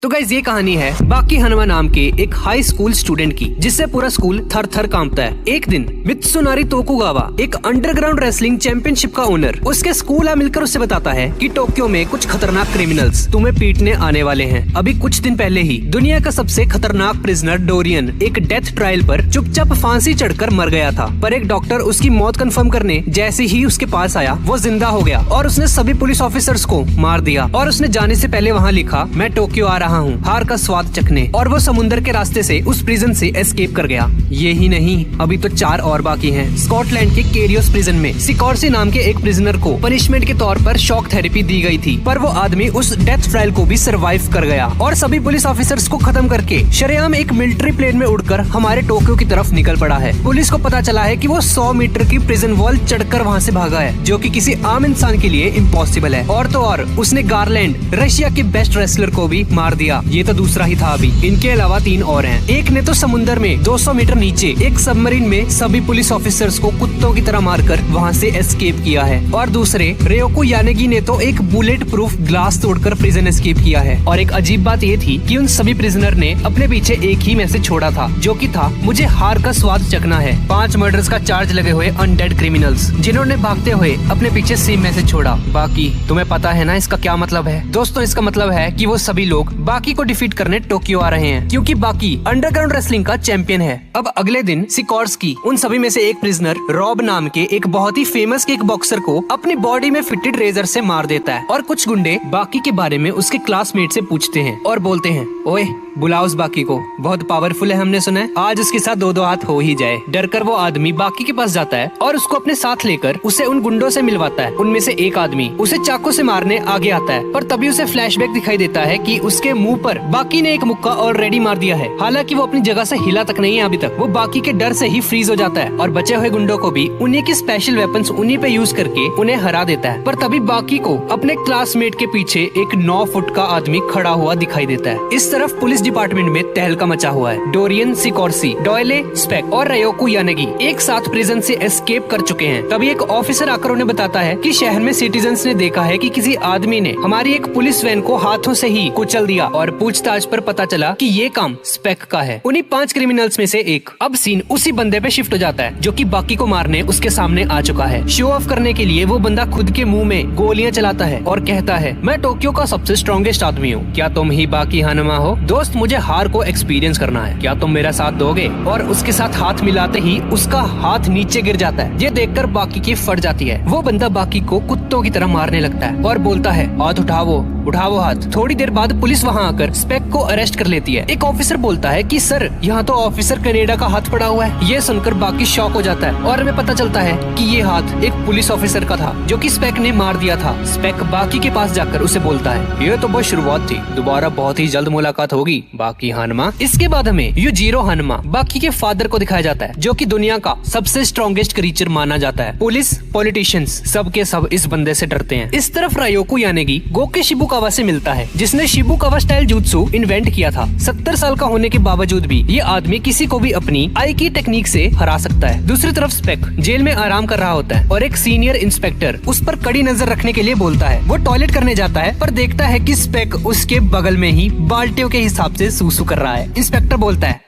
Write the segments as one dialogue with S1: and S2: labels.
S1: तो गाइस ये कहानी है बाकी हनुमा नाम के एक हाई स्कूल स्टूडेंट की, जिससे पूरा स्कूल थर थर कांपता है। एक दिन मित्सुनारी तोकुगावा, एक अंडरग्राउंड रेसलिंग चैंपियनशिप का ओनर, उसके स्कूल मिलकर उसे बताता है कि टोक्यो में कुछ खतरनाक क्रिमिनल्स तुम्हें पीटने आने वाले हैं। अभी कुछ दिन पहले ही दुनिया का सबसे खतरनाक प्रिजनर डोरियन एक डेथ ट्रायल पर चुपचाप फांसी चढ़कर मर गया था, पर एक डॉक्टर उसकी मौत कंफर्म करने जैसे ही उसके पास आया वो जिंदा हो गया और उसने सभी पुलिस ऑफिसर्स को मार दिया। और उसने जाने से पहले वहाँ लिखा, मैं टोक्यो आ रहा हूँ हार का स्वाद चखने। और वो समुद्र के रास्ते से उस प्रिजन से एस्केप कर गया। ये ही नहीं, अभी तो 4 और बाकी हैं। स्कॉटलैंड के केरियोस प्रिजन में सिकॉर्सी नाम के एक प्रिजनर को पनिशमेंट के तौर पर शॉक थेरेपी दी गई थी, पर वो आदमी उस डेथ ट्रायल को भी सरवाइव कर गया और सभी पुलिस ऑफिसर्स को खत्म करके शरेआम एक मिलिट्री प्लेन में उड़कर हमारे टोक्यो की तरफ निकल पड़ा है। पुलिस को पता चला है कि वो 100 मीटर की प्रिजन वॉल चढ़कर वहाँ से भागा है, जो कि किसी आम इंसान के लिए इम्पॉसिबल है। और तो और उसने गारलैंड, रशिया के बेस्ट रेसलर को भी मार दिया। ये तो दूसरा ही था। अभी इनके अलावा 3 और हैं। एक ने तो समुद्र में 200 मीटर नीचे एक सबमरीन में सभी पुलिस ऑफिसर्स को कुत्तों की तरह मारकर वहाँ से एस्केप किया है। और दूसरे रियोको यानेगी ने तो एक बुलेट प्रूफ ग्लास तोड़कर प्रिजन एस्केप किया है। और एक अजीब बात ये थी कि उन सभी प्रिजनर ने अपने पीछे एक ही मैसेज छोड़ा था, जो कि था, मुझे हार का स्वाद चखना है। 5 मर्डर्स का चार्ज लगे हुए अनडेड क्रिमिनल्स, जिन्होंने भागते हुए अपने पीछे सेम मैसेज छोड़ा। बाकी तुम्हें पता है ना इसका क्या मतलब है? दोस्तों, इसका मतलब है कि वो सभी लोग बाकी को डिफीट करने टोक्यो आ रहे हैं, क्योंकि बाकी अंडरग्राउंड रेसलिंग का चैंपियन है। अब अगले दिन सिकॉर्स्की उन सभी में से एक प्रिजनर रॉब नाम के एक बहुत ही फेमस किक बॉक्सर को अपनी बॉडी में फिटेड रेजर से मार देता है। और कुछ गुंडे बाकी के बारे में उसके क्लासमेट से पूछते हैं और बोलते हैं, ओए बुलाओ उस बाकी को, बहुत पावरफुल है, हमने सुना है, आज उसके साथ 2-2 हाथ हो ही जाए। डरकर वो आदमी बाकी के पास जाता है और उसको अपने साथ लेकर उसे उन गुंडों से मिलवाता है। उनमें से एक आदमी उसे चाकू से मारने आगे आता है, पर तभी उसे फ्लैशबैक दिखाई देता है कि उसके मुंह पर बाकी ने एक मुक्का ऑलरेडी मार दिया है। हालांकि वो अपनी जगह से हिला तक नहीं है अभी तक। वो बाकी के डर से ही फ्रीज हो जाता है और बचे हुए गुंडों को भी उन्हीं की स्पेशल वेपन्स उन्हीं पे यूज करके उन्हें हरा देता है। पर तभी बाकी को अपने क्लासमेट के पीछे एक 9 फुट का आदमी खड़ा हुआ दिखाई देता है। इस तरफ पुलिस डिपार्टमेंट में तहलका मचा हुआ है। डोरियन, सिकॉर्सी, डॉयले, स्पेक और रियोको यानेगी एक साथ प्रिजन से एस्केप कर चुके हैं। तभी एक ऑफिसर आकर उन्हें बताता है कि शहर में सिटीजन्स ने देखा है कि किसी आदमी ने हमारी एक पुलिस वैन को हाथों से ही कुचल दिया। और पूछताछ पर पता चला कि ये काम स्पेक का है, उन्हीं 5 क्रिमिनल्स में से एक। अब सीन उसी बंदे पे शिफ्ट हो जाता है, जो कि बाकी को मारने उसके सामने आ चुका है। शो ऑफ करने के लिए वो बंदा खुद के मुंह में गोलियां चलाता है और कहता है, मैं टोक्यो का सबसे स्ट्रॉन्गेस्ट आदमी हूँ, क्या तुम ही बाकी हनुमा हो? दोस्त, मुझे हार को एक्सपीरियंस करना है, क्या तुम मेरा साथ दोगे? और उसके साथ हाथ मिलाते ही उसका हाथ नीचे गिर जाता है। ये देखकर बाकी की फट जाती है। वो बंदा बाकी को कुत्तों की तरह मारने लगता है और बोलता है, हाथ उठाओ हाथ। थोड़ी देर बाद पुलिस वहाँ आकर स्पेक को अरेस्ट कर लेती है। एक ऑफिसर बोलता है कि सर, यहाँ तो ऑफिसर कनेडा का हाथ पड़ा हुआ है। ये सुनकर बाकी शॉक हो जाता है और हमें पता चलता है कि ये हाथ एक पुलिस ऑफिसर का था, जो कि स्पेक ने मार दिया था। स्पेक बाकी के पास जाकर उसे बोलता है, ये तो बस शुरुआत थी, दोबारा बहुत ही जल्द मुलाकात होगी बाकी हनुमा। इसके बाद हमें युजिरो हनुमा, बाकी के फादर को दिखाया जाता है, जो कि दुनिया का सबसे स्ट्रॉन्गेस्ट क्रीचर माना जाता है। पुलिस, पॉलिटिशियंस सब के सब इस बंदे से डरते हैं। इस तरफ रियोको यानेगी गोके शिबुकावा से मिलता है, जिसने शिबुकावा स्टाइल जुत्सु इन्वेंट किया था। 70 साल का होने के बावजूद भी ये आदमी किसी को भी अपनी आई की टेक्निक से हरा सकता है। दूसरी तरफ स्पेक जेल में आराम कर रहा होता है और एक सीनियर इंस्पेक्टर उस पर कड़ी नजर रखने के लिए बोलता है। वो टॉयलेट करने जाता है, पर देखता है कि स्पेक उसके बगल में ही बाल्टियों के हिसाब से सूसू कर रहा है। इंस्पेक्टर बोलता है,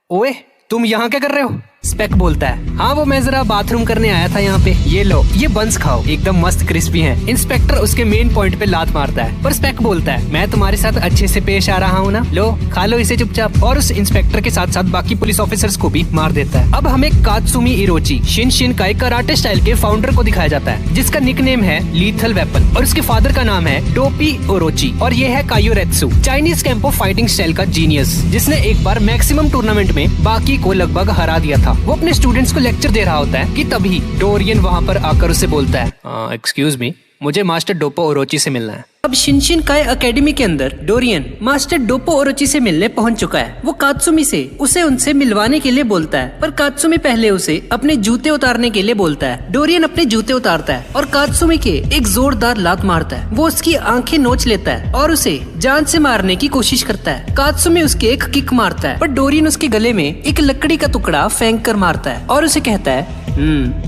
S1: ओए तुम यहाँ क्या कर रहे हो? स्पेक बोलता है, हाँ वो मैं जरा बाथरूम करने आया था यहाँ पे, ये लो ये बंस खाओ, एकदम मस्त क्रिस्पी हैं। इंस्पेक्टर उसके मेन पॉइंट पे लात मारता है, पर स्पेक बोलता है, मैं तुम्हारे साथ अच्छे से पेश आ रहा हूँ ना, लो खा लो इसे चुपचाप। और उस इंस्पेक्टर के साथ साथ बाकी पुलिस ऑफिसर्स को भी मार देता है। अब हमें कात्सुमी इरोची शिनशिनकाई कराटे स्टाइल के फाउंडर को दिखाया जाता है, जिसका निकनेम है लीथल वेपन, और उसके फादर का नाम है टोपी ओरोची, और ये है कायोरेत्सु, चाइनीज कैंपो फाइटिंग स्टाइल का जीनियस, जिसने एक बार मैक्सिमम टूर्नामेंट में बाकी को लगभग हरा दिया था। वो अपने स्टूडेंट्स को लेक्चर दे रहा होता है कि तभी डोरियन वहाँ पर आकर उसे बोलता है, एक्सक्यूज मी, मुझे मास्टर डोपो ओरोची से मिलना है। अब शिनशिनकाई एकेडमी के अंदर डोरियन मास्टर डोपो ओरोची से मिलने पहुंच चुका है। वो कात्सुमी से उसे उनसे मिलवाने के लिए बोलता है, पर कात्सुमी पहले उसे अपने जूते उतारने के लिए बोलता है। डोरियन अपने जूते उतारता है और कात्सुमी के एक जोरदार लात मारता है। वो उसकी आंखें नोच लेता है और उसे जान से मारने की कोशिश करता है। कात्सुमी उसके एक किक मारता है, पर डोरियन उसके गले में एक लकड़ी का टुकड़ा फेंक कर मारता है और उसे कहता है,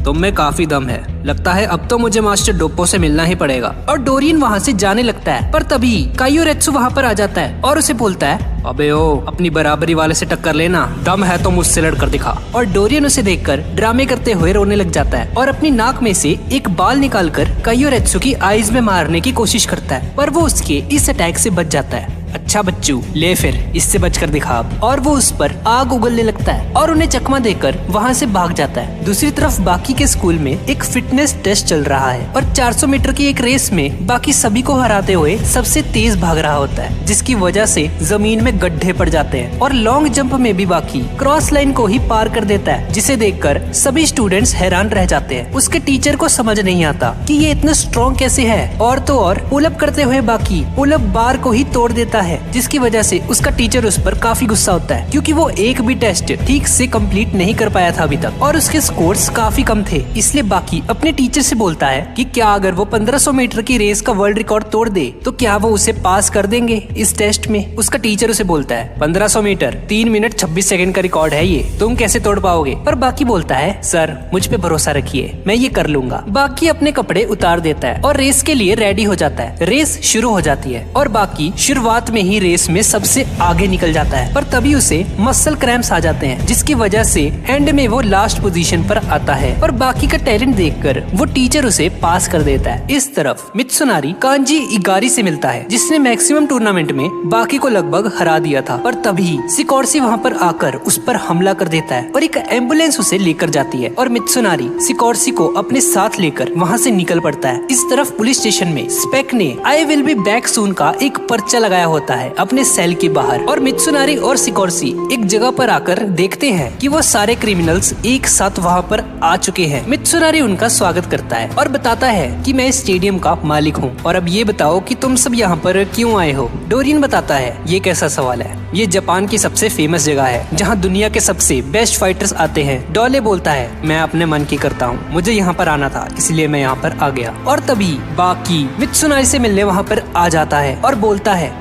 S1: तुम में काफी दम है। लगता है अब तो मुझे मास्टर डोप्पो से मिलना ही पड़ेगा। और डोरियन वहाँ से जाने लगता है, पर तभी काइयोरेत्सु वहाँ पर आ जाता है और उसे बोलता है, अबे ओ, अपनी बराबरी वाले से टक्कर लेना, दम है तो मुझसे लड़कर दिखा। और डोरियन उसे देखकर ड्रामे करते हुए रोने लग जाता है और अपनी नाक में से एक बाल निकालकर काइयोरेत्सु की आईज में मारने की कोशिश करता है, पर वो उसके इस अटैक से बच जाता है। अच्छा बच्चू, ले फिर इससे बचकर दिखा अब। और वो उस पर आग उगलने लगता है और उन्हें चकमा देकर वहाँ से भाग जाता है। दूसरी तरफ बाकी के स्कूल में एक फिटनेस टेस्ट चल रहा है और 400 मीटर की एक रेस में बाकी सभी को हराते हुए सबसे तेज भाग रहा होता है, जिसकी वजह से जमीन में गड्ढे पड़ जाते हैं। और लॉन्ग जंप में भी बाकी क्रॉस लाइन को ही पार कर देता है, जिसे देखकर सभी स्टूडेंट्स हैरान रह जाते हैं। उसके टीचर को समझ नहीं आता कि ये इतना स्ट्रॉन्ग कैसे है। और तो और पुलअप करते हुए बाकी पुलअप बार को ही तोड़ देता है, जिसकी वजह से उसका टीचर उस पर काफी गुस्सा होता है, क्योंकि वो एक भी टेस्ट ठीक से कंप्लीट नहीं कर पाया था अभी तक और उसके स्कोर्स काफी कम थे। इसलिए बाकी अपने टीचर से बोलता है कि क्या अगर वो 1500 मीटर की रेस का वर्ल्ड रिकॉर्ड तोड़ दे तो क्या वो उसे पास कर देंगे इस टेस्ट में। उसका टीचर उसे बोलता है, 1500 मीटर 3 मिनट 26 सेकंड का रिकॉर्ड है, ये तुम कैसे तोड़ पाओगे। पर बाकी बोलता है, सर मुझ पे भरोसा रखिए, मैं ये कर लूंगा। बाकी अपने कपड़े उतार देता है और रेस के लिए रेडी हो जाता है। रेस शुरू हो जाती है और बाकी शुरुआत में ही रेस में सबसे आगे निकल जाता है, पर तभी उसे मसल क्रैम्प्स आ जाते हैं, जिसकी वजह से एंड में वो लास्ट पोजीशन पर आता है। और बाकी का टैलेंट देखकर वो टीचर उसे पास कर देता है। इस तरफ मित्सुनारी कांजी इगारी से मिलता है, जिसने मैक्सिमम टूर्नामेंट में बाकी को लगभग हरा दिया था। पर तभी सिकोर्सी वहाँ पर आकर उस पर हमला कर देता है और एक एम्बुलेंस उसे लेकर जाती है और मित्सुनारी सिकोर्सी को अपने साथ लेकर वहाँ से निकल पड़ता है। इस तरफ पुलिस स्टेशन में स्पेक ने I will be back soon का एक पर्चा लगाया होता है अपने सेल के बाहर, और मित्सुनारी और सिकोर्सी एक जगह पर आकर देखते हैं कि वो सारे क्रिमिनल्स एक साथ वहाँ पर आ चुके हैं। मित्सुनारी उनका स्वागत करता है और बताता है कि मैं इस स्टेडियम का मालिक हूँ और अब ये बताओ कि तुम सब यहाँ पर क्यों आए हो। डोरियन बताता है, ये कैसा सवाल है, ये जापान की सबसे फेमस जगह है जहाँ दुनिया के सबसे बेस्ट फाइटर्स आते हैं। डोले बोलता है, मैं अपने मन की करता हूँ, मुझे यहाँ पर आना था इसलिए मैं यहाँ पर आ गया। और तभी बाकी मित्सुनारी से मिलने वहाँ पर आ जाता है और बोलता है,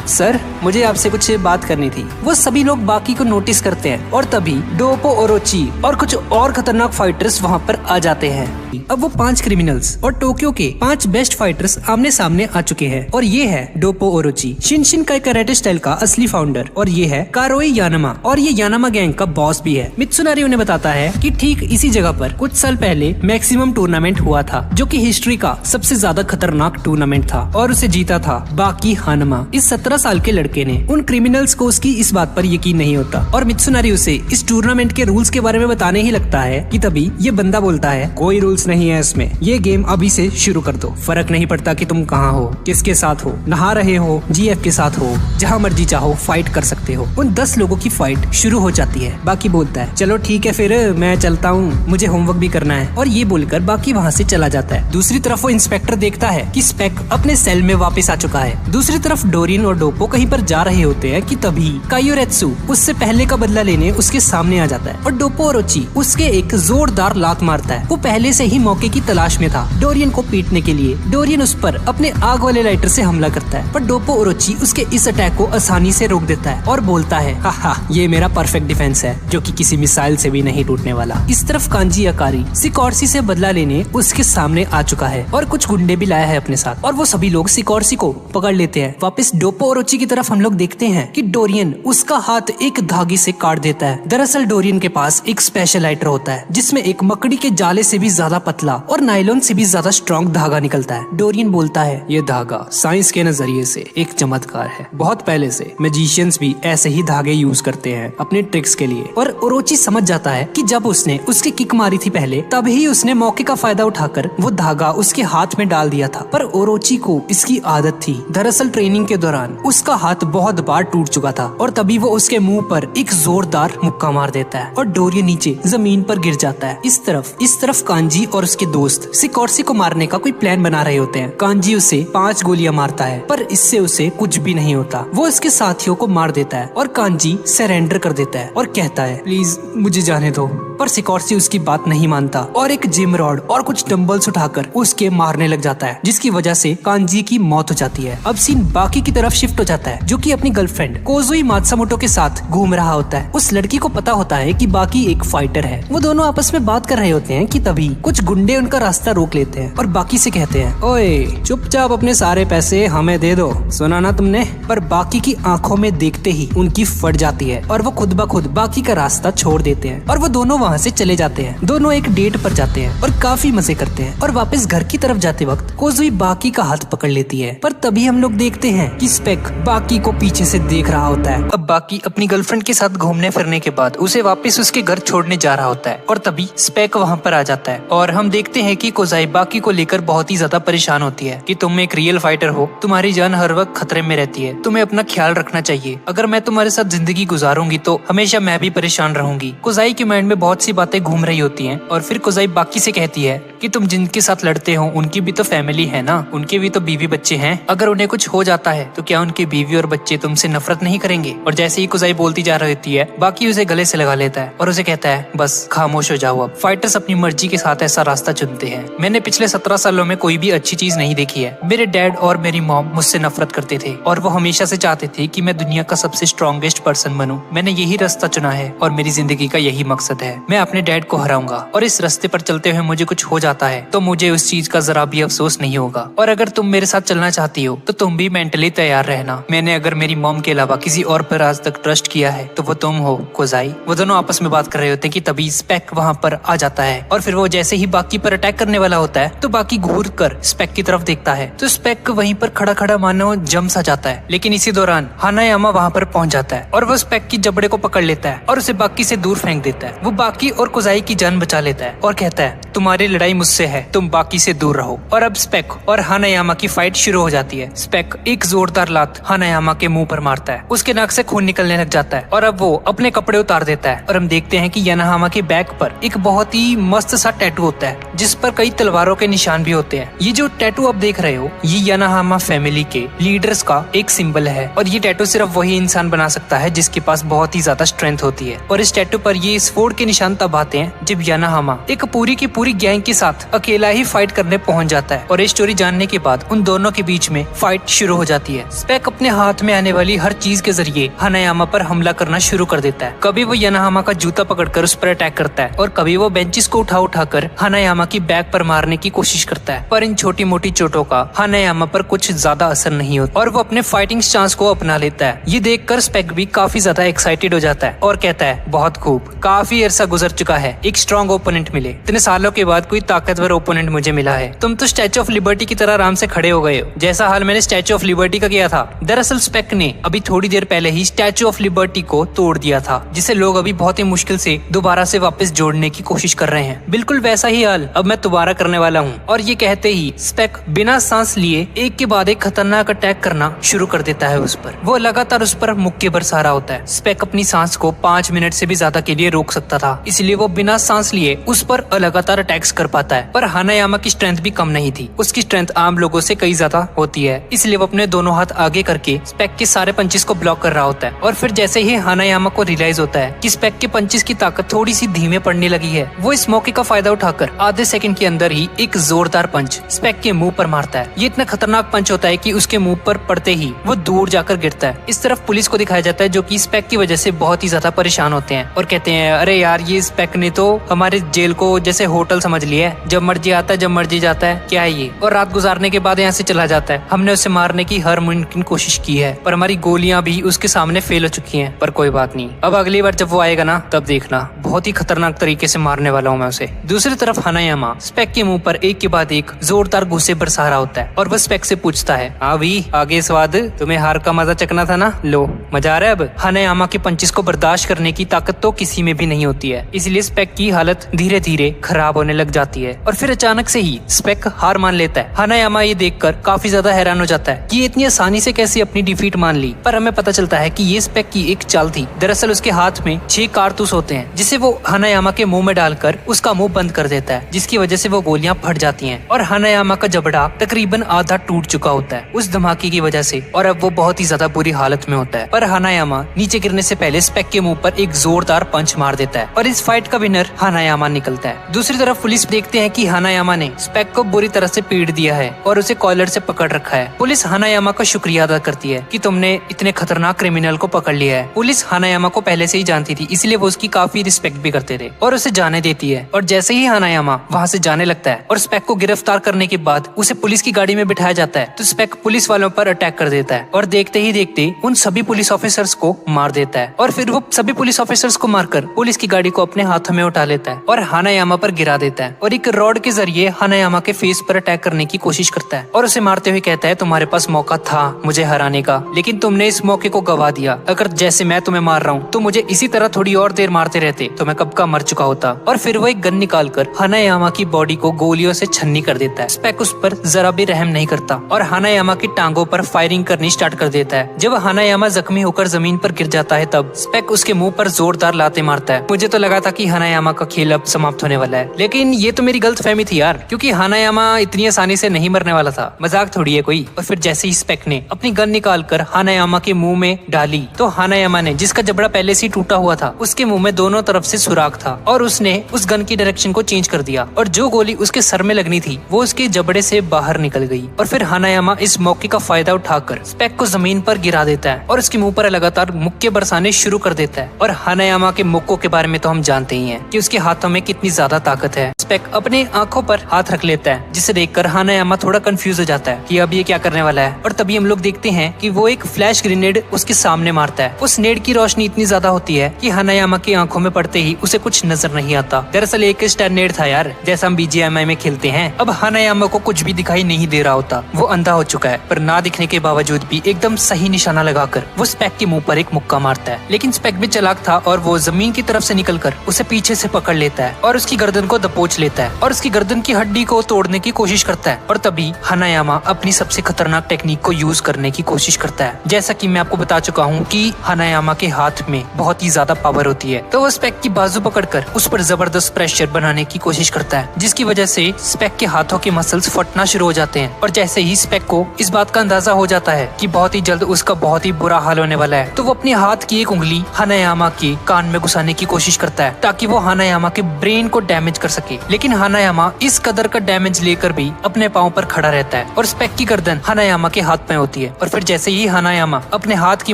S1: सर मुझे आपसे कुछ बात करनी थी। वो सभी लोग बाकी को नोटिस करते हैं और तभी डोप्पो ओरोची और कुछ और खतरनाक फाइटर्स वहाँ पर आ जाते हैं। अब वो 5 क्रिमिनल्स और टोक्यो के 5 बेस्ट फाइटर्स आमने सामने आ चुके हैं और ये है डोप्पो ओरोची, शिनशिन का कराटे स्टाइल का असली फाउंडर, और ये है कारोई यानामा और ये यानामा गैंग का बॉस भी है। मित्सुनारी उन्हें बताता है कि ठीक इसी जगह पर कुछ साल पहले मैक्सिमम टूर्नामेंट हुआ था, जो कि हिस्ट्री का सबसे ज्यादा खतरनाक टूर्नामेंट था और उसे जीता था बाकी हानमा। इस 17 साल के लड़के ने। उन क्रिमिनल्स को उसकी इस बात पर यकीन नहीं होता और मित्सुनारी उसे इस टूर्नामेंट के रूल्स के बारे में बताने ही लगता है कि तभी ये बंदा बोलता है, कोई रूल्स नहीं है इसमें, ये गेम अभी से शुरू कर दो, फर्क नहीं पड़ता कि तुम कहाँ हो, किसके साथ हो, नहा रहे हो, जीएफ के साथ हो, जहाँ मर्जी चाहो फाइट कर सकते हो। उन 10 लोगों की फाइट शुरू हो जाती है। बाकी बोलता है, चलो ठीक है फिर मैं चलता हूँ, मुझे होमवर्क भी करना है, और ये बोलकर बाकी वहाँ से चला जाता है। दूसरी तरफ वो इंस्पेक्टर देखता है कि स्पेक अपने सेल में वापस आ चुका है। दूसरी तरफ डोरियन और डोप्पो कहीं पर जा रहे होते हैं कि तभी काइयोरेत्सु उससे पहले का बदला लेने उसके सामने आ जाता है और डोप्पो ओरोची उसके एक जोरदार लात मारता है। वो पहले से ही मौके की तलाश में था डोरियन को पीटने के लिए। डोरियन उस पर अपने आग वाले लाइटर से हमला करता है, पर डोप्पो ओरोची उसके इस अटैक को आसानी से रोक देता है और बोलता है, हा ये मेरा परफेक्ट डिफेंस है जो कि किसी मिसाइल से भी नहीं टूटने वाला। इस तरफ कांजी अकारी सिकोर्सी से बदला लेने उसके सामने आ चुका है और कुछ गुंडे भी लाया है अपने साथ, और वो सभी लोग सिकोर्सी को पकड़ लेते हैं। वापस डोप्पो ओरोची की तरफ हम लोग देखते हैं कि डोरियन उसका हाथ एक धागे से काट देता है। दरअसल डोरियन के पास एक स्पेशल लाइटर होता है जिसमें एक मकड़ी के जाले से भी ज्यादा पतला और नायलॉन से भी ज्यादा स्ट्रॉन्ग धागा निकलता है। डोरियन बोलता है, ये धागा साइंस के नजरिए से एक चमत्कार है, बहुत पहले से मैजिशियंस भी ऐसे ही धागे यूज करते हैं अपने ट्रिक्स के लिए। और ओरोची समझ जाता है कि जब उसने उसकी किक मारी थी पहले, तभी उसने मौके का फायदा उठाकर वो धागा उसके हाथ में डाल दिया था। पर ओरोची को इसकी आदत थी। दरअसल ट्रेनिंग के दौरान उसका हाथ बहुत बार टूट चुका था और तभी वो उसके मुंह पर एक जोरदार मुक्का मार देता है और डोरियन नीचे जमीन पर गिर जाता है। इस तरफ कांजी और उसके दोस्त सिकोर्सी को मारने का कोई प्लान बना रहे होते हैं। कांजी उसे 5 गोलियां मारता है, पर इससे उसे कुछ भी नहीं होता। वो उसके साथियों को मार देता है और कांजी सरेंडर कर देता है और कहता है, प्लीज मुझे जाने दो, पर सिकोर्सी उसकी बात नहीं मानता और एक जिम रॉड और कुछ डंबल्स उठाकर उसके मारने लग जाता है, जिसकी वजह से कांजी की मौत हो जाती है। अब सीन बाकी की तरफ शिफ्ट हो जाता है, जो कि अपनी गर्लफ्रेंड कोजुई मात्सुमोटो के साथ घूम रहा होता है। उस लड़की को पता होता है कि बाकी एक फाइटर है। वो दोनों आपस में बात कर रहे होते हैं कि तभी कुछ गुंडे उनका रास्ता रोक लेते हैं और बाकी से कहते हैं, ओए चुपचाप अपने सारे पैसे हमें दे दो, सुना ना तुमने। पर बाकी की आंखों में देखते ही उनकी फट जाती है और वो खुद ब खुद बाकी का रास्ता छोड़ देते हैं और वो दोनों वहाँ से चले जाते हैं। दोनों एक डेट पर जाते हैं और काफी मजे करते हैं और वापस घर की तरफ जाते वक्त कोजुई बाकी का हाथ पकड़ लेती है। पर तभी हम लोग देखते हैं कि स्पेक बाकी को पीछे से देख रहा होता है। अब बाकी अपनी गर्लफ्रेंड के साथ घूमने फिरने के बाद उसे वापस उसके घर छोड़ने जा रहा होता है और तभी स्पेक वहाँ पर आ जाता है और हम देखते हैं कि कोजाई बाकी को लेकर बहुत ही ज्यादा परेशान होती है कि तुम एक रियल फाइटर हो, तुम्हारी जान हर वक्त खतरे में रहती है, तुम्हें अपना ख्याल रखना चाहिए। अगर मैं तुम्हारे साथ जिंदगी गुजारूंगी तो हमेशा मैं भी परेशान रहूंगी। कोजाई के माइंड में बहुत सी बातें घूम रही होती हैं और फिर कोजाई बाकी से कहती है कि तुम जिनके साथ लड़ते हो उनकी भी तो फैमिली है ना, उनके भी तो बीवी बच्चे हैं। अगर उन्हें कुछ हो जाता है तो क्या उनके बीवी और बच्चे तुमसे नफरत नहीं करेंगे? और जैसे ही कोजाई बोलती जा रही होती है, बाकी उसे गले से लगा लेता है और उसे कहता है, बस खामोश हो जाओ। अब फाइटर्स अपनी मर्जी के साथ ऐसा रास्ता चुनते हैं। मैंने पिछले 17 सालों में कोई भी अच्छी चीज नहीं देखी है। मेरे डैड और मेरी मॉम मुझसे नफरत करते थे और वो हमेशा से चाहते थे कि मैं दुनिया का सबसे स्ट्रॉन्गेस्ट पर्सन बनूं। मैंने यही रास्ता चुना है और मेरी जिंदगी का यही मकसद है। मैं अपने डैड को हराऊंगा और इस रास्ते पर चलते हुए मुझे कुछ हो जाता है तो मुझे उस चीज का जरा भी अफसोस नहीं होगा। और अगर तुम मेरे साथ चलना चाहती हो तो तुम भी मेंटली तैयार रहना। मैंने अगर मेरी मॉम के अलावा किसी और पर आज तक ट्रस्ट किया है तो वो तुम हो, कोजाई। वो दोनों आपस में बात कर रहे होते हैं कि तभी स्पेक वहाँ पर आ जाता है और फिर वो जैसे ही बाकी पर अटैक करने वाला होता है तो बाकी घूर कर स्पेक की तरफ देखता है तो स्पेक वहीं पर खड़ा खड़ा मानो जम सा जाता है। लेकिन इसी दौरान हानायामा वहाँ पर पहुंच जाता है और वो स्पेक की जबड़े को पकड़ लेता है और उसे बाकी से दूर फेंक देता है। वो बाकी और कोजाई की जान बचा लेता है और कहता है, तुम्हारी लड़ाई मुझसे है, तुम बाकी से दूर रहो। और अब स्पेक और हानायामा की फाइट शुरू हो जाती है। स्पेक एक जोरदार लात हानायामा के मुंह पर मारता है, उसके नाक से खून निकलने लग जाता है और अब वो अपने कपड़े उतार देता है और हम देखते हैं कि यानाहामा के बैक पर एक बहुत ही मस्त सा टैटू होता है जिस पर कई तलवारों के निशान भी होते हैं। ये जो टैटू आप देख रहे हो ये यानाहामा फैमिली के लीडर्स का एक सिंबल है और ये टैटू सिर्फ वही इंसान बना सकता है जिसके पास बहुत ही ज्यादा स्ट्रेंथ होती है। और इस टैटू पर ये स्वॉर्ड के निशान तब आते हैं जब यानाहामा एक पूरी की पूरी गैंग के साथ अकेला ही फाइट करने पहुंच जाता है। और ये स्टोरी जानने के बाद उन दोनों के बीच में फाइट शुरू हो जाती है। स्पेक अपने हाथ में आने वाली हर चीज के जरिए हानायामा पर हमला करना शुरू कर देता है। कभी वो यानाहामा का जूता पकड़कर उस पर अटैक करता है और कभी वो बेंचेस को उठाकर हानायामा की बैक पर मारने की कोशिश करता है। पर इन छोटी मोटी चोटों का हानायामा पर कुछ ज्यादा असर नहीं होता और वो अपने फाइटिंग स्टांस को अपना लेता है। ये देखकर स्पेक भी काफी ज्यादा एक्साइटेड हो जाता है और कहता है, बहुत खूब, काफी अरसा गुजर चुका है, एक स्ट्रॉन्ग ओपोनेंट मिले। इतने सालों के बाद कोई ताकतवर ओपोनेंट मुझे मिला है। तुम तो स्टैचू ऑफ लिबर्टी की तरह आराम से खड़े हो गए हो, जैसा हाल मैंने स्टैचू ऑफ लिबर्टी का किया था। दरअसल स्पेक ने अभी थोड़ी देर पहले ही स्टैचू ऑफ लिबर्टी को तोड़ दिया था, जिसे लोग अभी बहुत ही मुश्किल से दोबारा से वापस जोड़ने की कोशिश कर रहे हैं। बिल्कुल वैसा ही हाल अब मैं दोबारा करने वाला हूँ। और ये कहते ही स्पेक बिना सांस लिए एक के बाद एक खतरनाक अटैक करना शुरू कर देता है उस पर। वो लगातार उस पर मुक्के बरसा रहा होता है। स्पेक अपनी सांस को 5 मिनट से भी ज्यादा के लिए रोक सकता था, इसलिए वो बिना सांस लिए उस पर लगातार अटैक्स कर पाता है। पर हानायामा की स्ट्रेंथ भी कम नहीं थी, उसकी स्ट्रेंथ आम लोगों से कई ज्यादा होती है, इसलिए वो अपने दोनों हाथ आगे करके स्पेक के सारे पंचेस को ब्लॉक कर रहा होता है। और फिर जैसे ही हानायामा को रियलाइज होता है कि स्पेक के पंचेस की ताकत थोड़ी सी धीमे पड़ने लगी है, वो इस मौके का फायदा उठाकर आधे सेकंड के अंदर ही एक जोरदार पंच स्पेक के मुंह पर मारता है। ये इतना खतरनाक पंच होता है कि उसके मुंह पर पड़ते ही वो दूर जाकर गिरता है। इस तरफ पुलिस को दिखाया जाता है जो कि स्पेक की वजह से बहुत ही ज्यादा परेशान होते हैं और कहते हैं, अरे यार, ये स्पेक ने तो हमारे जेल को जैसे होटल समझ लिया है, जब मर्जी आता है जब मर्जी जाता है, क्या है ये। और रात गुजारने के बाद यहाँ से चला जाता है। हमने उसे मारने की हर मुमकिन कोशिश की है पर हमारी गोलियां भी उसके सामने फेल हो चुकी हैं, पर कोई बात नहीं, अब अगली बार जब वो आएगा ना तब देखना, बहुत ही खतरनाक तरीके से मारने वाला हूँ मैं उसे। दूसरी तरफ हानायामा स्पेक के मुंह पर एक के बाद एक जोरदार गुस्से बरसा रहा होता है और वह स्पेक से पूछता है, हाँ भी आगे स्वाद, तुम्हें हार का मजा चखना था ना, लो मजा आ रहा है अब। हानायामा के पंचेस को बर्दाश्त करने की ताकत तो किसी में भी नहीं होती है, इसलिए स्पेक की हालत धीरे धीरे खराब होने लग जाती है और फिर अचानक से ही स्पेक हार मान लेता है। हानायामा ये देखकर काफी ज्यादा हैरान हो जाता है कि ये इतनी आसानी से कैसे अपनी डिफीट मान ली। पर हमें पता चलता है कि ये स्पेक की एक चाल थी। दरअसल उसके हाथ में 6 कारतूस होते हैं जिसे वो हानायामा के मुंह में डालकर उसका मुंह बंद कर देता है, जिसकी वजह से वो गोलियां फट जाती हैं और हानायामा का जबड़ा तकरीबन आधा टूट चुका होता है उस धमाके की वजह से और अब वो बहुत ही ज्यादा बुरी हालत में होता है। पर हानायामा नीचे गिरने से पहले स्पेक के मुंह पर एक जोरदार पंच मार देता है और और इस फाइट का विनर हानायामा निकलता है। दूसरी तरफ पुलिस देखते हैं कि हानायामा ने स्पेक को बुरी तरह से पीट दिया है और उसे कॉलर से पकड़ रखा है। पुलिस हानायामा का शुक्रिया अदा करती है कि तुमने इतने खतरनाक क्रिमिनल को पकड़ लिया है। पुलिस हानायामा को पहले से ही जानती थी, इसलिए वो उसकी काफी रिस्पेक्ट भी करते थे और उसे जाने देती है। और जैसे ही हानायामा वहाँ से जाने लगता है और स्पेक को गिरफ्तार करने के बाद उसे पुलिस की गाड़ी में बिठाया जाता है, तो स्पेक पुलिस वालों पर अटैक कर देता है और देखते ही देखते उन सभी पुलिस ऑफिसर्स को मार देता है। और फिर वो सभी पुलिस ऑफिसर्स को मारकर पुलिस की गाड़ी को अपने हाथों में उठा लेता है और हानायामा पर गिरा देता है और एक रॉड के जरिए हानायामा के फेस पर अटैक करने की कोशिश करता है और उसे मारते हुए कहता है, तुम्हारे पास मौका था मुझे हराने का, लेकिन तुमने इस मौके को गवा दिया। अगर जैसे मैं तुम्हें मार रहा हूँ तो मुझे इसी तरह थोड़ी और देर मारते रहते तो मैं कब का मर चुका होता। और फिर वो एक गन निकाल कर हानायामा की बॉडी को गोलियों से छन्नी कर देता है। स्पेक उस पर जरा भी रहम नहीं करता और हानायामा की टांगों पर फायरिंग करनी स्टार्ट कर देता है। जब हानायामा जख्मी होकर जमीन पर गिर जाता है तब स्पेक उसके मुंह पर जोरदार लाते मारता है। मुझे तो लगा था कि हानायामा का खेल अब समाप्त होने वाला है, लेकिन ये तो मेरी गलतफहमी थी यार, क्योंकि हानायामा इतनी आसानी से नहीं मरने वाला था, मजाक थोड़ी है कोई। और फिर जैसे ही स्पेक ने अपनी गन निकाल कर हानायामा के मुंह में डाली तो हानायामा ने, जिसका जबड़ा पहले से टूटा हुआ था, उसके मुंह में दोनों तरफ से सुराख था और उसने उस गन की डायरेक्शन को चेंज कर दिया और जो गोली उसके सर में लगनी थी वो उसके जबड़े से बाहर निकल गई। और फिर हानायामा इस मौके का फायदा उठाकर स्पेक को जमीन पर गिरा देता है और उसके मुंह पर लगातार मुक्के बरसाने शुरू कर देता है। और हानायामा के मुक्कों के बारे में तो हम जानते ही हैं कि उसके हाथों में कितनी ज्यादा ताकत है। स्पेक अपने आंखों पर हाथ रख लेता है, जिसे देखकर हानायामा थोड़ा कंफ्यूज हो जाता है कि अब ये क्या करने वाला है। और तभी हम लोग देखते हैं कि वो एक फ्लैश ग्रेनेड उसके सामने मारता है। उस नेड की रोशनी इतनी ज्यादा होती है कि हानायामा की आंखों में पड़ते ही उसे कुछ नजर नहीं आता। दरअसल एक स्टैंडर्ड था यार, जैसा हम BGMI में खेलते हैं। अब हानायामा को कुछ भी दिखाई नहीं दे रहा होता, वो अंधा हो चुका है, पर ना दिखने के बावजूद भी एकदम सही निशाना लगाकर वो स्पेक के मुंह पर एक मुक्का मारता है। लेकिन स्पेक भी चालाक था और वो जमीन की तरफ से निकलकर उसे पीछे से पकड़ लेता है और उसकी गर्दन को दबोच लेता है और उसकी गर्दन की हड्डी को तोड़ने की कोशिश करता है। और तभी हानायामा अपनी सबसे खतरनाक टेक्निक को यूज करने की कोशिश करता है। जैसा कि मैं आपको बता चुका हूँ कि हानायामा के हाथ में बहुत ही ज्यादा पावर होती है, तो वो स्पेक की बाजू पकड़कर उस पर जबरदस्त प्रेशर बनाने की कोशिश करता है, जिसकी वजह से स्पेक के हाथों के मसल्स फटना शुरू हो जाते हैं। और जैसे ही स्पेक को इस बात का अंदाजा हो जाता है कि बहुत ही जल्द उसका बहुत ही बुरा हाल होने वाला है, तो वो अपने हाथ की एक उंगली हानायामा के कान में घुसाने की कोशिश करता है ताकि वो हानायामा के ब्रेन को डैमेज कर सके। लेकिन हानायामा इस कदर का डैमेज लेकर भी अपने पांव पर खड़ा रहता है और स्पेक की गर्दन हानायामा के हाथ में होती है। और फिर जैसे ही हानायामा अपने हाथ की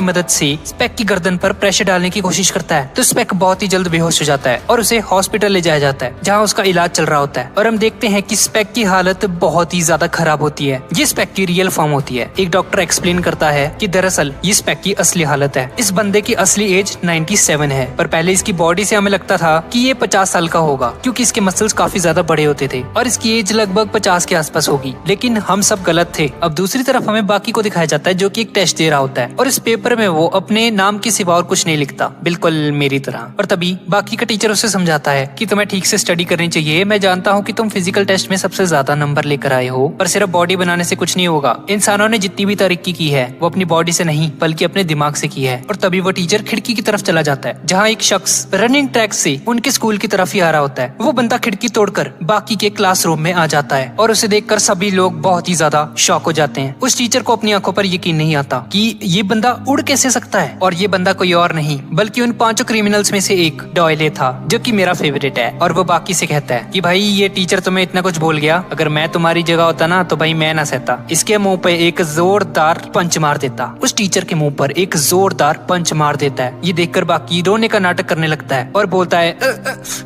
S1: मदद से स्पेक की गर्दन पर प्रेशर डालने की कोशिश करता है, तो स्पेक बहुत ही जल्द बेहोश हो जाता है और उसे हॉस्पिटल ले जाया जाता है, जहाँ उसका इलाज चल रहा होता है। और हम देखते हैं कि स्पेक की हालत बहुत ही ज्यादा खराब होती है। ये स्पेक की रियल फॉर्म होती है। एक डॉक्टर एक्सप्लेन करता है कि दरअसल ये स्पेक की असली हालत है। इस बंदे की असली एज 97 है, पर पहले इसकी बॉडी से हमें लगता था कि ये 50 साल का होगा, क्योंकि इसके मसल्स काफी ज्यादा बड़े होते थे और इसकी एज लगभग 50 के आसपास होगी। लेकिन हम सब गलत थे। अब दूसरी तरफ हमें बाकी को दिखाया जाता है, जो कि एक टेस्ट दे रहा होता है और इस पेपर में वो अपने नाम के सिवा और कुछ नहीं लिखता, बिल्कुल मेरी तरह। और तभी बाकी का टीचर उसे समझाता है कि तुम्हें ठीक से स्टडी करनी चाहिए। मैं जानता हूँ कि तुम फिजिकल टेस्ट में सबसे ज्यादा नंबर लेकर आए हो, पर सिर्फ बॉडी बनाने से कुछ नहीं होगा। इंसानों ने जितनी भी तरक्की की है वो अपनी बॉडी से नहीं बल्कि अपने दिमाग से की है। और तभी वो टीचर खिड़की की तरफ चला जाता है, जहाँ एक शख्स रनिंग ट्रैक से उनके स्कूल की तरफ ही आ रहा होता है। वो बंदा खिड़की तोड़कर बाकी के क्लासरूम में आ जाता है और उसे देखकर सभी लोग बहुत ही ज्यादा शॉक हो जाते हैं। उस टीचर को अपनी आंखों पर यकीन नहीं आता कि ये बंदा उड़ कैसे सकता है। और ये बंदा कोई और नहीं बल्कि उन 5 क्रिमिनल्स में से एक डॉयले था, जो कि मेरा फेवरेट है। और वो बाकी से कहता है कि भाई ये टीचर तुम्हें इतना कुछ बोल गया, अगर मैं तुम्हारी जगह होता ना तो भाई मैं ना सहता। इसके मुंह पे एक जोरदार पंच मार देता। उस टीचर के मुंह पर एक जोरदार पंच मार देता है। ये देखकर बाकी रोने का नाटक करने लगता है और बोलता है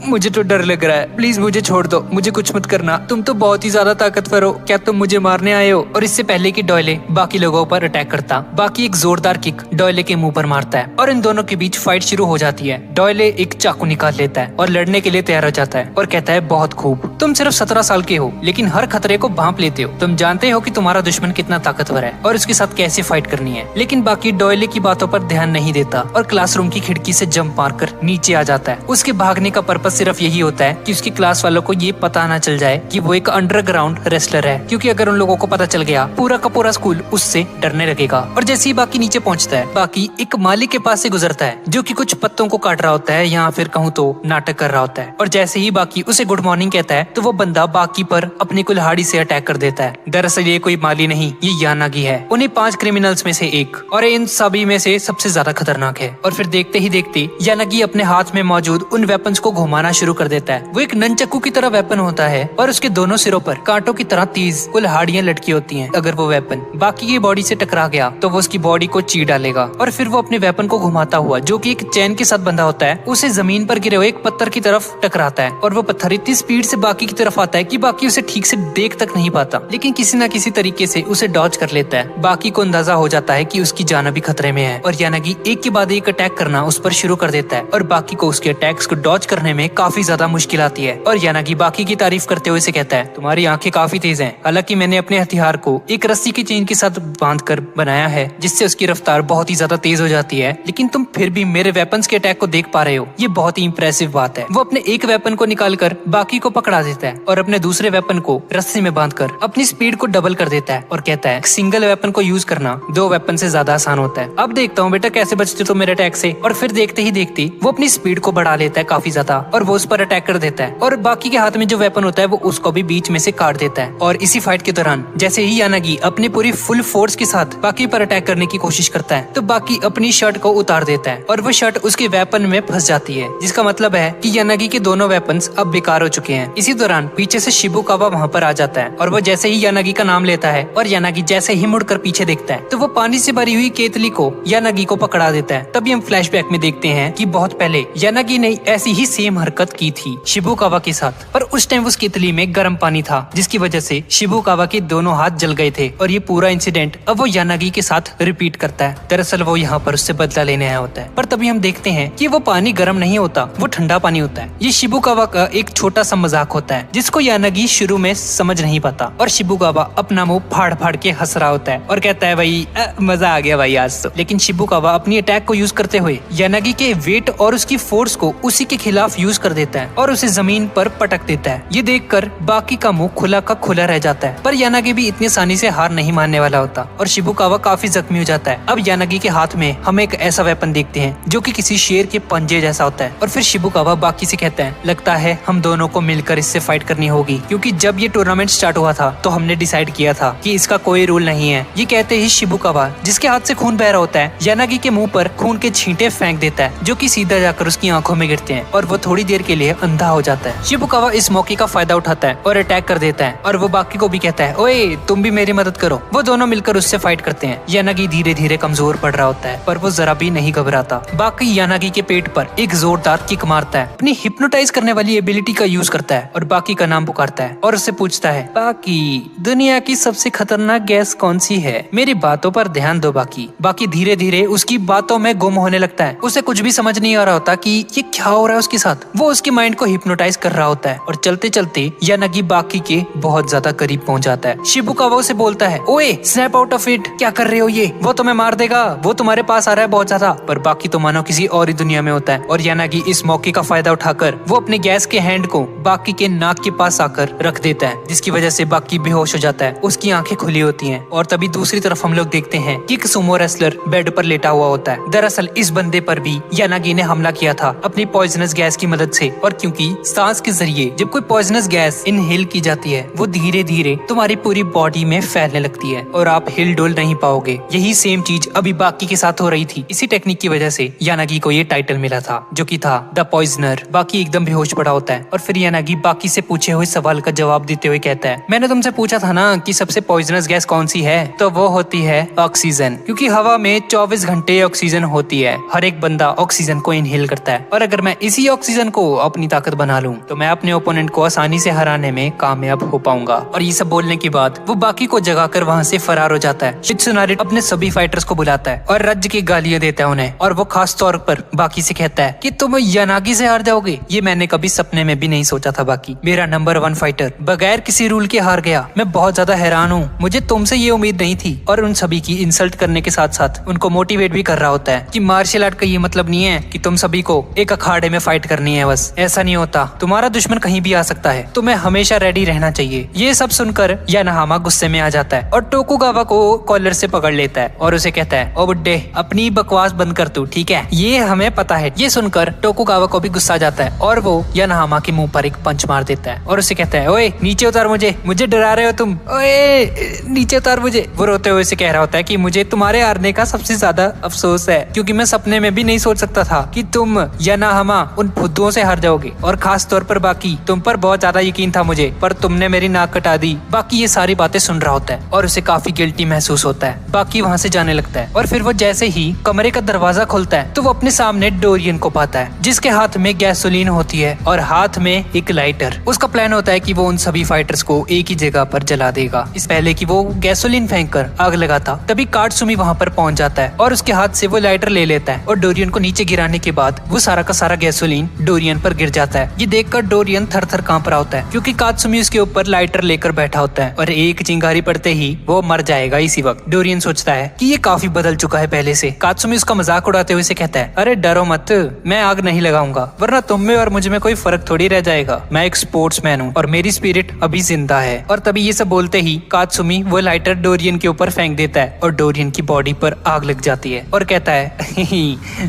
S1: मुझे तो डर लग रहा है, प्लीज मुझे छोड़ दो, मुझे कुछ मत करना, तुम तो बहुत ही ज्यादा ताकतवर हो, क्या तुम मुझे मारने आए हो। और इससे पहले कि डॉयले बाकी लोगों पर अटैक करता, बाकी एक जोरदार किक डॉयले के मुंह पर मारता है और इन दोनों के बीच फाइट शुरू हो जाती है। डॉयले एक चाकू निकाल लेता है और लड़ने के लिए तैयार हो जाता है और कहता है बहुत खूब, तुम सिर्फ 17 साल के हो लेकिन हर खतरे को भांप लेते हो, तुम जानते हो कि तुम्हारा दुश्मन कितना ताकतवर है और उसके साथ कैसे फाइट करनी है। लेकिन बाकी डॉयले की बातों पर ध्यान नहीं देता और क्लासरूम की खिड़की से जंप मारकर नीचे आ जाता है। उसके भागने का पर्पस सिर्फ यही होता है कि उसकी क्लास वालों को ये पता ना चल जाए कि वो एक अंडरग्राउंड रेसलर है, क्योंकि अगर उन लोगों को पता चल गया पूरा का पूरा स्कूल उससे डरने लगेगा। और जैसे ही बाकी नीचे पहुंचता है, बाकी एक माली के पास से गुजरता है जो कि कुछ पत्तों को काट रहा होता है या फिर कहूँ तो नाटक कर रहा होता है। और जैसे ही बाकी उसे गुड मॉर्निंग कहता है तो वो बंदा बाकी पर अपनी कुल्हाड़ी से अटैक कर देता है। दरअसल ये कोई माली नहीं, ये यानागी है, उन्हीं 5 क्रिमिनल्स में से एक और इन सभी में से सबसे ज्यादा खतरनाक है। और फिर देखते ही देखते यानागी अपने हाथ में मौजूद उन वेपन्स को घुमाना शुरू कर देता है। वो एक ननचक्कू की तरह वेपन होता है और उसके दोनों सिरों पर कांटों की तरह तेज कुल्हाड़ियां लटकी होती हैं। अगर वो वेपन बाकी की बॉडी से टकरा गया तो वो उसकी बॉडी को चीर डालेगा और फिर वो अपने वेपन को घुमाता हुआ, जो कि एक चैन के साथ बंधा होता है, उसे जमीन पर गिरे हुए एक पत्थर की तरफ टकराता है। और वो पत्थर इतनी स्पीड से बाकी की तरफ आता है कि बाकी उसे ठीक से देख तक नहीं पाता, लेकिन किसी न किसी तरीके से उसे डॉज कर लेता है। बाकी को अंदाजा हो जाता है कि उसकी जान भी खतरे में है और यानागी एक के बाद एक अटैक करना उस पर शुरू कर देता है और बाकी को उसके अटैक्स को डॉज करने में काफी ज्यादा मुश्किल आती है। और यानागी बाकी की तारीफ करते हुए कहता है, तुम्हारी आंखें काफी तेज हैं। हालांकि मैंने अपने हथियार को एक रस्सी की चेन के साथ बांधकर बनाया है, जिससे उसकी रफ्तार बहुत ही ज्यादा तेज हो जाती है, लेकिन तुम फिर भी मेरे वेपन्स के अटैक को देख पा रहे हो। ये बहुत ही इंप्रेसिव बात है। वो अपने एक वेपन को निकालकर बाकी को पकड़ा देता है और अपने दूसरे वेपन को रस्सी में बांधकर अपनी स्पीड को डबल कर देता है और कहता है, सिंगल वेपन को यूज करना दो वेपन से ज्यादा आसान होता है। अब देखता हूँ बेटा कैसे बचते तो मेरे अटैक से। और फिर देखते ही देखते वो अपनी स्पीड को बढ़ा लेता है काफी ज्यादा और वो उस पर अटैक कर देता है और बाकी के हाथ में जो वेपन होता है वो उसको भी बीच में से काट देता है। और इसी फाइट के दौरान जैसे ही यानागी अपनी पूरी फुल फोर्स के साथ बाकी पर अटैक करने की कोशिश करता है तो बाकी अपनी शर्ट को उतार देता है और वो शर्ट उसके वेपन में फंस जाती है, जिसका मतलब है कि यानागी के दोनों वेपन्स अब बेकार हो चुके हैं। इसी दौरान पीछे से शिबुकावा वहाँ पर आ जाता है और वो जैसे ही यानागी का नाम लेता है और यानागी जैसे ही मुड़कर पीछे देखता है तो वो पानी से भरी हुई केतली को यानागी को पकड़ा देता है। तभी हम फ्लैशबैक में देखते हैं कि बहुत पहले यानागी ने ऐसी ही सेम हरकत की थी शिबुकावा के साथ, पर उस टाइम उस केतली में गर्म पानी था, जिसकी वजह से शिबुकावा के दोनों हाथ जल गए थे। और ये पूरा इंसिडेंट अब वो यानागी के साथ रिपीट करता है। दरअसल वो यहाँ पर उससे बदला लेने आया होता है, पर तभी हम देखते हैं कि वो पानी गर्म नहीं होता, वो ठंडा पानी होता है। ये शिबुकावा का एक छोटा सा मजाक होता है जिसको यानागी शुरू में समझ नहीं पाता और शिबुकावा अपना मुंह फाड़ फाड़ के हंस रहा होता है और कहता है, भाई मजा आ गया भाई आज तो। लेकिन शिबुकावा अपनी अटैक को यूज करते हुए यानागी के वेट और उसकी फोर्स को उसी के खिलाफ यूज कर देता है और उसे जमीन पर पटक देता है। ये देखकर बाकी का मुंह खुला का खुला रह जाता है, पर यानागी भी इतनी आसानी से हार नहीं मानने वाला होता और शिबुकावा काफी जख्मी हो जाता है। अब यानागी के हाथ में हम एक ऐसा वेपन देखते हैं जो कि किसी शेर के पंजे जैसा होता है और फिर शिबुकावा बाकी से कहता है, लगता है हम दोनों को मिलकर इससे फाइट करनी होगी, क्योंकि जब ये टूर्नामेंट स्टार्ट हुआ था तो हमने डिसाइड किया था कि इसका कोई रूल नहीं है। ये कहते ही शिबुकावा, जिसके हाथ से खून बह रहा होता है, यानागी के मुंह पर खून के छींटे फेंक देता है जो कि सीधा जाकर उसकी आंखों में गिरते हैं और वो थोड़ी देर के लिए अंधा हो जाता है। शिबुकावा इस मौके का फायदा उठाता है और अटैक कर देता है और वो बाकी को भी कहता है, ओए तुम भी मेरी मदद करो। वो दोनों मिलकर उससे फाइट करते हैं। यानागी धीरे धीरे कमजोर पड़ रहा होता है पर वो जरा भी नहीं घबराता। बाकी यानागी के पेट पर एक जोरदार किक मारता है, अपनी हिप्नोटाइज करने वाली एबिलिटी का यूज करता है और बाकी का नाम पुकारता है और उससे पूछता है, बाकी दुनिया की सबसे खतरनाक गैस कौन सी है? मेरी बातों पर ध्यान दो बाकी। बाकी धीरे धीरे उसकी बातों में गुम होने लगता है। उसे कुछ भी समझ नहीं आ रहा होता कि ये क्या हो रहा है उसके साथ। वो उसके माइंड को हिप्नोटाइज कर रहा होता है और चलते चलते यानागी बाकी के बहुत ज्यादा करीब पहुंच जाता है। शिबुकावा उसे बोलता है, ओए स्नैप आउट ऑफ इट, क्या कर रहे हो ये? वो तुम्हें मार देगा, वो तुम्हारे पास आ रहा है बहुत ज्यादा। पर बाकी तो मानो किसी और ही दुनिया में होता है और यानागी इस मौके का फायदा उठाकर वो अपने गैस के हैंड को बाकी के नाक के पास आकर रख देता है, जिसकी वजह से बाकी बेहोश हो जाता है। उसकी आंखें खुली होती हैं और तभी दूसरी तरफ हम लोग देखते हैं कि एक सुमो रेसलर बेड पर लेटा हुआ होता है। दरअसल इस बंदे पर भी यानागी ने हमला किया था अपनी पॉइजनस गैस की मदद से, और क्योंकि सांस के जरिए जब कोई पॉइजनस गैस इनहेल की जाती है वो धीरे धीरे तुम्हारी पूरी बॉडी में फैलने लगती है और आप हिल डुल नहीं पाओगे। यही सेम चीज अभी बाकी के साथ हो रही थी। इसी टेक्निक की वजह से यानागी को ये टाइटल मिला था जो कि था द पॉइजनर। बाकी एकदम बेहोश पड़ा होता है और फिर यानागी बाकी से पूछे हुए सवाल का जवाब देते हुए कहता है, मैंने तुमसे पूछा था ना कि सबसे पॉइजनस गैस कौन सी है, तो वो होती है ऑक्सीजन, क्योंकि हवा में 24 घंटे ऑक्सीजन होती है। हर एक बंदा ऑक्सीजन को इनहेल करता है और अगर मैं इसी ऑक्सीजन को अपनी ताकत बना लूं तो मैं अपने ओपोनेंट को आसानी से हराने में कामयाब हो पाऊंगा। और ये सब बोलने के बाद वो बाकी को जगाकर वहाँ से फरार हो जाता है। मित्सुनारी अपने सभी फाइटर्स को बुलाता है और रज्ज की गालियां देता है उन्हें, और वो खास तौर पर बाकी से कहता है कि तुम यानागी से हार जाओगे, ये मैंने कभी सपने में भी नहीं सोचा था। बाकी मेरा नंबर 1 फाइटर बगैर किसी रूल के हार गया, मैं बहुत ज्यादा हैरान हूँ, मुझे तुमसे ये उम्मीद नहीं थी। और उन सभी की इंसल्ट करने के साथ साथ उनको मोटिवेट भी कर रहा होता है कि मार्शल आर्ट का ये मतलब नहीं है कि तुम सभी को एक अखाड़े में फाइट करनी है, बस ऐसा नहीं होता, तुम्हारा दुश्मन कहीं भी आ सकता है, तुम्हें हमेशा रेडी रहना चाहिए। ये सब सुनकर यानाहामा गुस्से में आ जाता है और टोकुगावा को कॉलर से पकड़ लेता है और उसे कहता है, ओ बुड्ढे अपनी बकवास बंद कर तू, ठीक है, ये हमें पता है। ये सुनकर टोकुगावा को भी गुस्सा आ जाता है और वो यानाहामा के मुंह पर एक पंच मार देता है और उसे कहता है, ओए नीचे उतार मुझे डरा रहे हो तुम, ओए नीचे उतार मुझे। वो रोते हुए से कह रहा होता है कि मुझे तुम्हारे हारने का सबसे ज्यादा अफसोस है, क्योंकि मैं सपने में भी नहीं सोच सकता था कि तुम
S2: या ना हमा उन फुद्दुओं से हार जाओगे। और खास तौर पर बाकी, तुम पर बहुत ज्यादा यकीन था मुझे, पर तुमने मेरी नाक कटा दी। बाकी ये सारी बातें सुन रहा होता है और उसे काफी गिल्टी महसूस होता है। बाकी वहाँ से जाने लगता है और फिर वो जैसे ही कमरे का दरवाजा खुलता है तो वो अपने सामने डोरियन को पाता है, जिसके हाथ में गैसोलीन होती है और हाथ में एक लाइटर। उसका प्लान होता है कि वो उन सभी फाइटर्स को एक ही जगह पर जला देगा, इस पहले कि वो गैसोलीन फेंक कर आग लगाता। तभी काटसुमी वहाँ पर पहुंच जाता है और उसके हाथ से वो लाइटर ले लेता है और डोरियन को नीचे गिराने के बाद वो सारा का सारा गैसोलीन डोरियन पर गिर जाता है। ये देखकर डोरियन थर थर कांप रहा होता है क्योंकि काटसुमी उसके ऊपर लाइटर लेकर बैठा होता है और एक चिंगारी पड़ते ही वो मर जाएगा। इसी वक्त डोरियन सोचता है कि ये काफी बदल चुका है पहले से। काटसुमी उसका मजाक उड़ाते हुए से कहता है, अरे डरो मत, मैं आग नहीं लगाऊंगा, वरना तुम में और मुझ में कोई फर्क थोड़ी रह जाएगा। मैं एक स्पोर्ट्समैन हूँ और मेरी स्पिरिट अभी जिंदा है। और तभी ये सब बोलते ही काटसुमी वो लाइटर डोरियन के ऊपर फेंक देता है और डोरियन की बॉडी पर आग लग जाती है और कहता है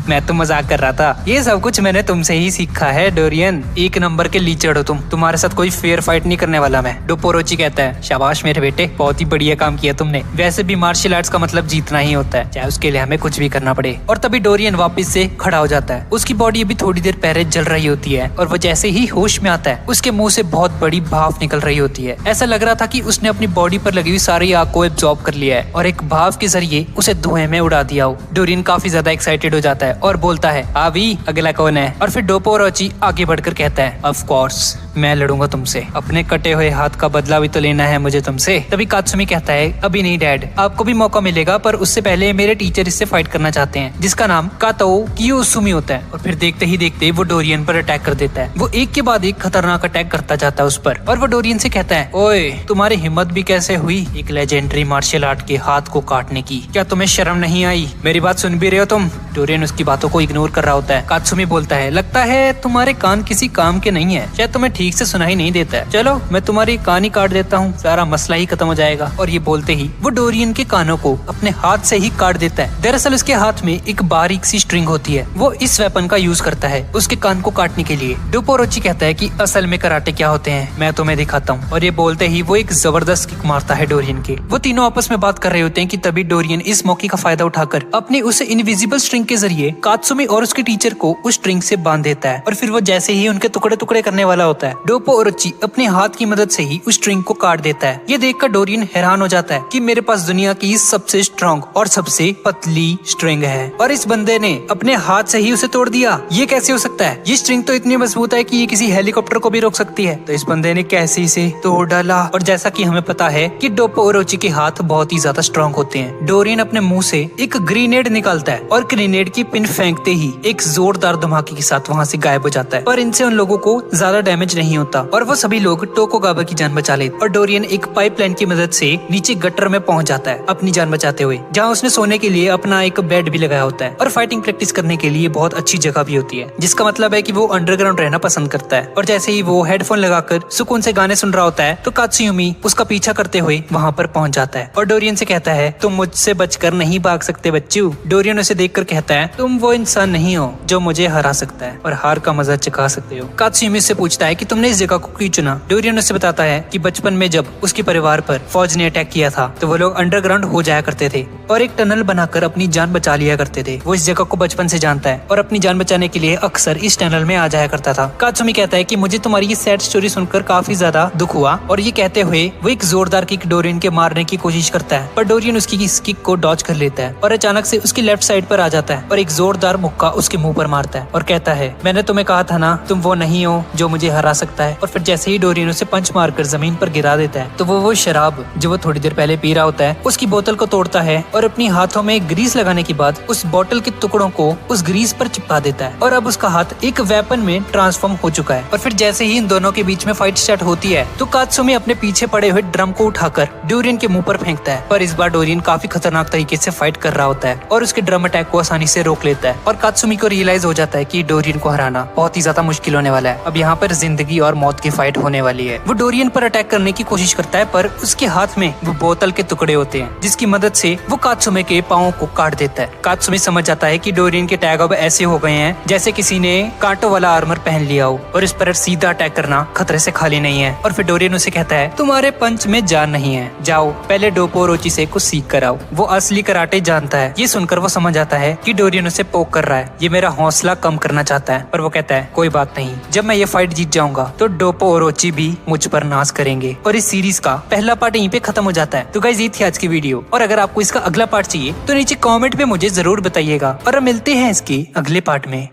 S2: मैं तो मजाक कर रहा था, ये सब कुछ मैंने तुमसे ही सीखा है डोरियन। एक नंबर के लीचड़ हो तुम, तुम्हारे साथ कोई फेयर फाइट नहीं करने वाला मैं। डोपोरोची कहता है, शाबाश मेरे बेटे, बहुत ही बढ़िया काम किया तुमने। वैसे भी मार्शल आर्ट्स का मतलब जीतना ही होता है, चाहे उसके लिए हमें कुछ भी करना पड़े। और तभी डोरियन वापस से खड़ा हो जाता है। उसकी बॉडी अभी थोड़ी देर पहले जल रही होती है और वो जैसे ही होश में आता है उसके मुंह से बहुत बड़ी भाप निकल रही होती है। ऐसा लग रहा था कि उसने अपनी बॉडी पर लगी हुई सारी आग को एब्जॉर्ब कर लिया है और एक भाप के जरिए उसे धुएं में उड़ा दिया हो। डोरियन काफी ज्यादा एक्साइटेड हो जाता है और बोलता है, अभी अगला कौन है? और फिर डोपोरोची आगे बढ़कर कहता है, ऑफ कोर्स मैं लड़ूंगा तुमसे, अपने कटे हुए हाथ का बदला भी तो लेना है मुझे तुमसे। तभी कात्सुमी कहता है, अभी नहीं डैड, आपको भी मौका मिलेगा, पर उससे पहले मेरे टीचर इससे फाइट करना चाहते हैं, जिसका नाम कातो कियोसुमी होता है। और फिर देखते ही देखते वो डोरियन पर अटैक कर देता है। वो एक के बाद एक खतरनाक अटैक करता जाता है उस पर और वो डोरियन से कहता है, ओए तुम्हारी हिम्मत भी कैसे हुई एक लेजेंडरी मार्शल आर्ट के हाथ को काटने की? क्या तुम्हें शर्म नहीं आई? मेरी बात सुन भी रहे हो तुम? डोरियन उसकी बातों को इग्नोर कर रहा होता है। कात्सुमी बोलता है, लगता है तुम्हारे कान किसी काम के नहीं है, शायद तुम्हें ठीक से सुनाई नहीं देता है। चलो मैं तुम्हारी कान ही काट देता हूँ, सारा मसला ही खत्म हो जाएगा। और ये बोलते ही वो डोरियन के कानों को अपने हाथ से ही काट देता है। दरअसल उसके हाथ में एक बारीक सी स्ट्रिंग होती है, वो इस वेपन का यूज करता है उसके कान को काटने के लिए। डोपोरोची कहता है कि असल में कराटे क्या होते हैं मैं तुम्हें दिखाता हूँ। और ये बोलते ही वो एक जबरदस्त किक मारता है डोरियन के। वो तीनों आपस में बात कर रहे होते हैं कि तभी डोरियन इस मौके का फायदा उठाकर अपने उस इनविजिबल स्ट्रिंग के जरिए कात्सुमी और उसके टीचर को उस स्ट्रिंग से बांध देता है। और फिर वो जैसे ही उनके टुकड़े टुकड़े करने वाला होता है, डोपोरोची अपने हाथ की मदद से ही उस स्ट्रिंग को काट देता है। ये देखकर डोरियन हैरान हो जाता है कि मेरे पास दुनिया की सबसे स्ट्रॉन्ग और सबसे पतली स्ट्रिंग है और इस बंदे ने अपने हाथ से ही उसे तोड़ दिया। ये कैसे हो सकता है? ये स्ट्रिंग तो इतनी मजबूत है कि ये किसी हेलीकॉप्टर को भी रोक सकती है। तो इस बंदे ने कैसे इसे तोड़ डाला? और जैसा कि हमें पता है कि डोपोरोची के हाथ बहुत ही ज्यादा स्ट्रॉन्ग होते हैं, डोरियन अपने मुंह से एक ग्रेनेड निकालता है और ग्रेनेड की पिन फेंकते ही एक जोरदार धमाके के साथ वहाँ से गायब हो जाता है। पर इनसे उन लोगों को ज्यादा डैमेज नहीं होता और वो सभी लोग टोकुगावा की जान बचा लेते। और डोरियन एक पाइपलाइन की मदद से नीचे गटर में पहुंच जाता है अपनी जान बचाते हुए, जहाँ उसने सोने के लिए अपना एक बेड भी लगाया होता है। और फाइटिंग प्रैक्टिस करने के लिए बहुत अच्छी जगह भी होती है, जिसका मतलब है कि वो अंडरग्राउंड रहना पसंद करता है। और जैसे ही वो हेडफोन लगाकर सुकून से गाने सुन रहा होता है तो कात्सुमी उसका पीछा करते हुए वहाँ पर पहुंच जाता है और डोरियन से कहता है, तुम मुझसे बचकर नहीं भाग सकते बच्चू। डोरियन उसे देखकर कहता है, तुम वो इंसान नहीं हो जो मुझे हरा सकता है और हार का मजा चखा सकते हो। कात्सुमी से पूछता है कि तुमने इस जगह को क्यों चुना? डोरियन उसे बताता है कि बचपन में जब उसके परिवार पर फौज ने अटैक किया था तो वो लोग अंडरग्राउंड हो जाया करते थे और एक टनल बनाकर अपनी जान बचा लिया करते थे। वो इस जगह को बचपन से जानता है और अपनी जान बचाने के लिए अक्सर इस टनल में आ जाया करता था। कात्सुमी कहता है कि मुझे तुम्हारी ये सैड स्टोरी सुनकर काफी ज्यादा दुख हुआ। और ये कहते हुए वो एक जोरदार किक डोरियन के मारने की कोशिश करता है, पर डोरियन उसकी इस किक को डॉज कर लेता है और अचानक से उसकी लेफ्ट साइड पर आ जाता है और एक जोरदार मुक्का उसके मुंह पर मारता है और कहता है, मैंने तुम्हें कहा था ना, तुम वो नहीं हो जो मुझे हरा सकता है। और फिर जैसे ही डोरियन उसे पंच मारकर जमीन पर गिरा देता है तो वो शराब जो वो थोड़ी देर पहले पी रहा होता है उसकी बोतल को तोड़ता है और अपनी हाथों में ग्रीस लगाने के बाद उस बोतल के टुकड़ों को उस ग्रीस पर चिपका देता है और अब उसका हाथ एक वेपन में ट्रांसफॉर्म हो चुका है। और फिर जैसे ही इन दोनों के बीच में फाइट स्टार्ट होती है तो कात्सुमी अपने पीछे पड़े हुए ड्रम को उठाकर डोरियन के मुंह पर फेंकता है, पर इस बार डोरियन काफी खतरनाक तरीके से फाइट कर रहा होता है और उसके ड्रम अटैक को आसानी से रोक लेता है। और कात्सुमी को रियलाइज हो जाता है कि डोरियन को हराना बहुत ही ज्यादा मुश्किल होने वाला है। अब यहाँ पर जिंदगी और मौत की फाइट होने वाली है। वो डोरियन पर अटैक करने की कोशिश करता है, पर उसके हाथ में वो बोतल के टुकड़े होते हैं जिसकी मदद से वो कात्सुमी के पाँव को काट देता है। कात्सुमी समझ जाता है कि डोरियन के टैग अब ऐसे हो गए हैं जैसे किसी ने कांटों वाला आर्मर पहन लिया हो और इस पर सीधा अटैक करना खतरे से खाली नहीं है। और फिर डोरियन उसे कहता है, तुम्हारे पंच में जान नहीं है, जाओ पहले डोपोरोची से कुछ सीख कर आओ, वो असली कराटे जानता है। ये सुनकर वो समझ आता है कि डोरियन उसे पोक कर रहा है, ये मेरा हौसला हौसला कम करना चाहता है, पर वो कहता है कोई बात नहीं, जब मैं ये फाइट जीत जाऊंगा तो डोपो और ओची भी मुझ पर नाश करेंगे। और इस सीरीज का पहला पार्ट यहीं पे खत्म हो जाता है। तो गाइस ये थी आज की वीडियो, और अगर आपको इसका अगला पार्ट चाहिए तो नीचे कमेंट पे मुझे जरूर बताइएगा, और हम मिलते हैं इसके अगले पार्ट में।